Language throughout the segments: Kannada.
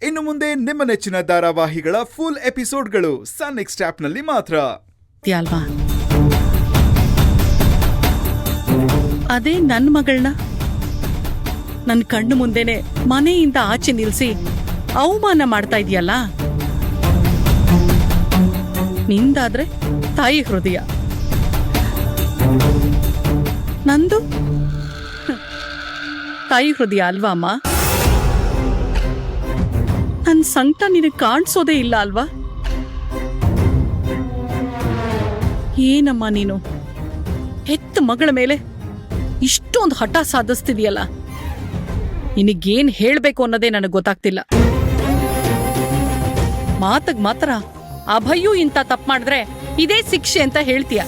ಇನ್ನು ಮುಂದೆ ನಿಮ್ಮ ನೆಚ್ಚಿನ ಧಾರಾವಾಹಿಗಳ ಫುಲ್ ಎಪಿಸೋಡ್ಗಳು ಸನ್ ನೆಕ್ಸ್ಟ್ ಆಪ್ನಲ್ಲಿ ಮಾತ್ರ. ಅಲ್ವಾ ಅದೇ ನನ್ನ ಮಗಳನ್ನ ನನ್ನ ಕಣ್ಣು ಮುಂದೆನೆ ಮನೆಯಿಂದ ಆಚೆ ನಿಲ್ಸಿ ಅವಮಾನ ಮಾಡ್ತಾ ಇದೆಯಲ್ಲ. ನಿಂದಾದ್ರೆ ತಾಯಿ ಹೃದಯ, ನಂದು ತಾಯಿ ಹೃದಯ ಅಲ್ವಾ ಅಮ್ಮ? ನನ್ನ ಸಂಕಟ ನಿನಗೆ ಕಾಣಿಸೋದೇ ಇಲ್ಲ ಅಲ್ವಾ? ಏನಮ್ಮ ನೀನು ಹೆತ್ತ ಮಗಳ ಮೇಲೆ ಇಷ್ಟೊಂದು ಹಠ ಸಾಧಿಸ್ತಿದೀಯಲ್ಲ, ನಿನಗೇನ್ ಹೇಳ್ಬೇಕು ಅನ್ನೋದೇ ನನಗೆ ಗೊತ್ತಾಗ್ತಿಲ್ಲ. ಮಾತಗ್ ಮಾತ್ರ ಅಭಯೂ ಇಂಥ ತಪ್ಪು ಮಾಡಿದ್ರೆ ಇದೇ ಶಿಕ್ಷೆ ಅಂತ ಹೇಳ್ತೀಯ.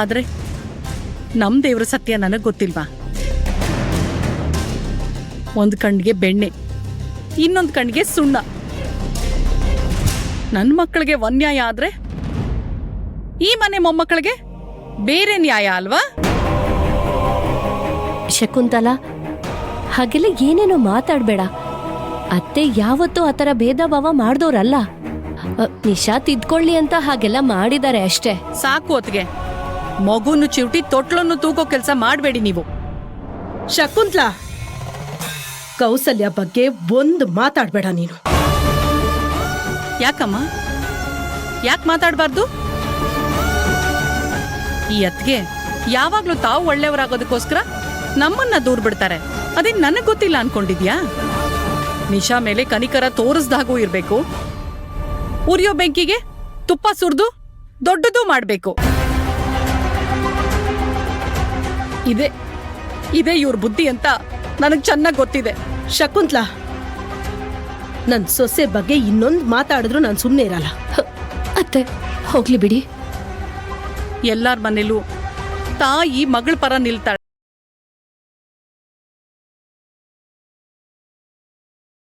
ಆದ್ರೆ ನಮ್ ದೇವ್ರ ಸತ್ಯ ನನಗ್ ಗೊತ್ತಿಲ್ವಾ? ಒಂದ್ ಕಣ್ಣಿಗೆ ಬೆಣ್ಣೆ, ಇನ್ನೊಂದ್ ಕಣ್ಣಿಗೆ ಸುಣ್ಣ. ನನ್ ಮಕ್ಕಳಿಗೆ ಅನ್ಯಾಯ ಆದ್ರೆ ಈ ಮನೆ ಮೊಮ್ಮಕ್ಕಳಿಗೆ ಬೇರೆ ನ್ಯಾಯ ಅಲ್ವಾ? ಶಕುಂತಲಾ, ಹಾಗೆಲ್ಲ ಏನೇನೋ ಮಾತಾಡ್ಬೇಡ. ಅತ್ತೆ ಯಾವತ್ತೂ ಆತರ ಭೇದ ಭಾವ ಮಾಡ್ದೋರಲ್ಲ. ನಿಶಾ ತಿದ್ಕೊಳ್ಳಿ ಅಂತ ಹಾಗೆಲ್ಲ ಮಾಡಿದ್ದಾರೆ ಅಷ್ಟೇ. ಸಾಕು ಹೊತ್ತಿಗೆ ಮಗುನು ಚಿವುಟಿ ತೊಟ್ಲನ್ನು ತೂಕೋ ಕೆಲಸ ಮಾಡಬೇಡಿ ನೀವು. ಶಕುಂತಲಾ, ಕೌಸಲ್ಯ ಬಗ್ಗೆ ಒಂದು ಮಾತಾಡ್ಬೇಡ ನೀನು. ಯಾಕಮ್ಮ, ಯಾಕೆ ಮಾತಾಡಬಾರ್ದು? ಈ ಅತ್ಗೆ ಯಾವಾಗ್ಲೂ ತಾವು ಒಳ್ಳೆಯವರಾಗೋದಕ್ಕೋಸ್ಕರ ನಮ್ಮನ್ನ ದೂರ ಬಿಡ್ತಾರೆ. ಅದೇ ನನಗ್ ಗೊತ್ತಿಲ್ಲ ಅನ್ಕೊಂಡಿದ್ಯಾ? ನಿಶಾ ಮೇಲೆ ಕನಿಕರ ತೋರಿಸ್ದಾಗೂ ಇರ್ಬೇಕು, ಉರಿಯೋ ಬೆಂಕಿಗೆ ತುಪ್ಪ ಸುರಿದು ದೊಡ್ಡದು ಮಾಡ್ಬೇಕು. ಇದೇ ಇವ್ರ ಬುದ್ಧಿ ಅಂತ ನನಗ್ ಚೆನ್ನಾಗ್ ಗೊತ್ತಿದೆ. ಶಕುಂತಲಾ, ನನ್ ಸೊಸೆ ಬಗ್ಗೆ ಇನ್ನೊಂದು ಮಾತಾಡಿದ್ರು ನಾನು ಸುಮ್ಮನೆ ಇರಲ್ಲ. ಅತ್ತೆ ಹೋಗ್ಲಿ ಬಿಡಿ. ಎಲ್ಲಾರ ಮನೇಲೂ ತಾಯಿ ಮಗಳ ಪರ ನಿಲ್ತಾಳೆ.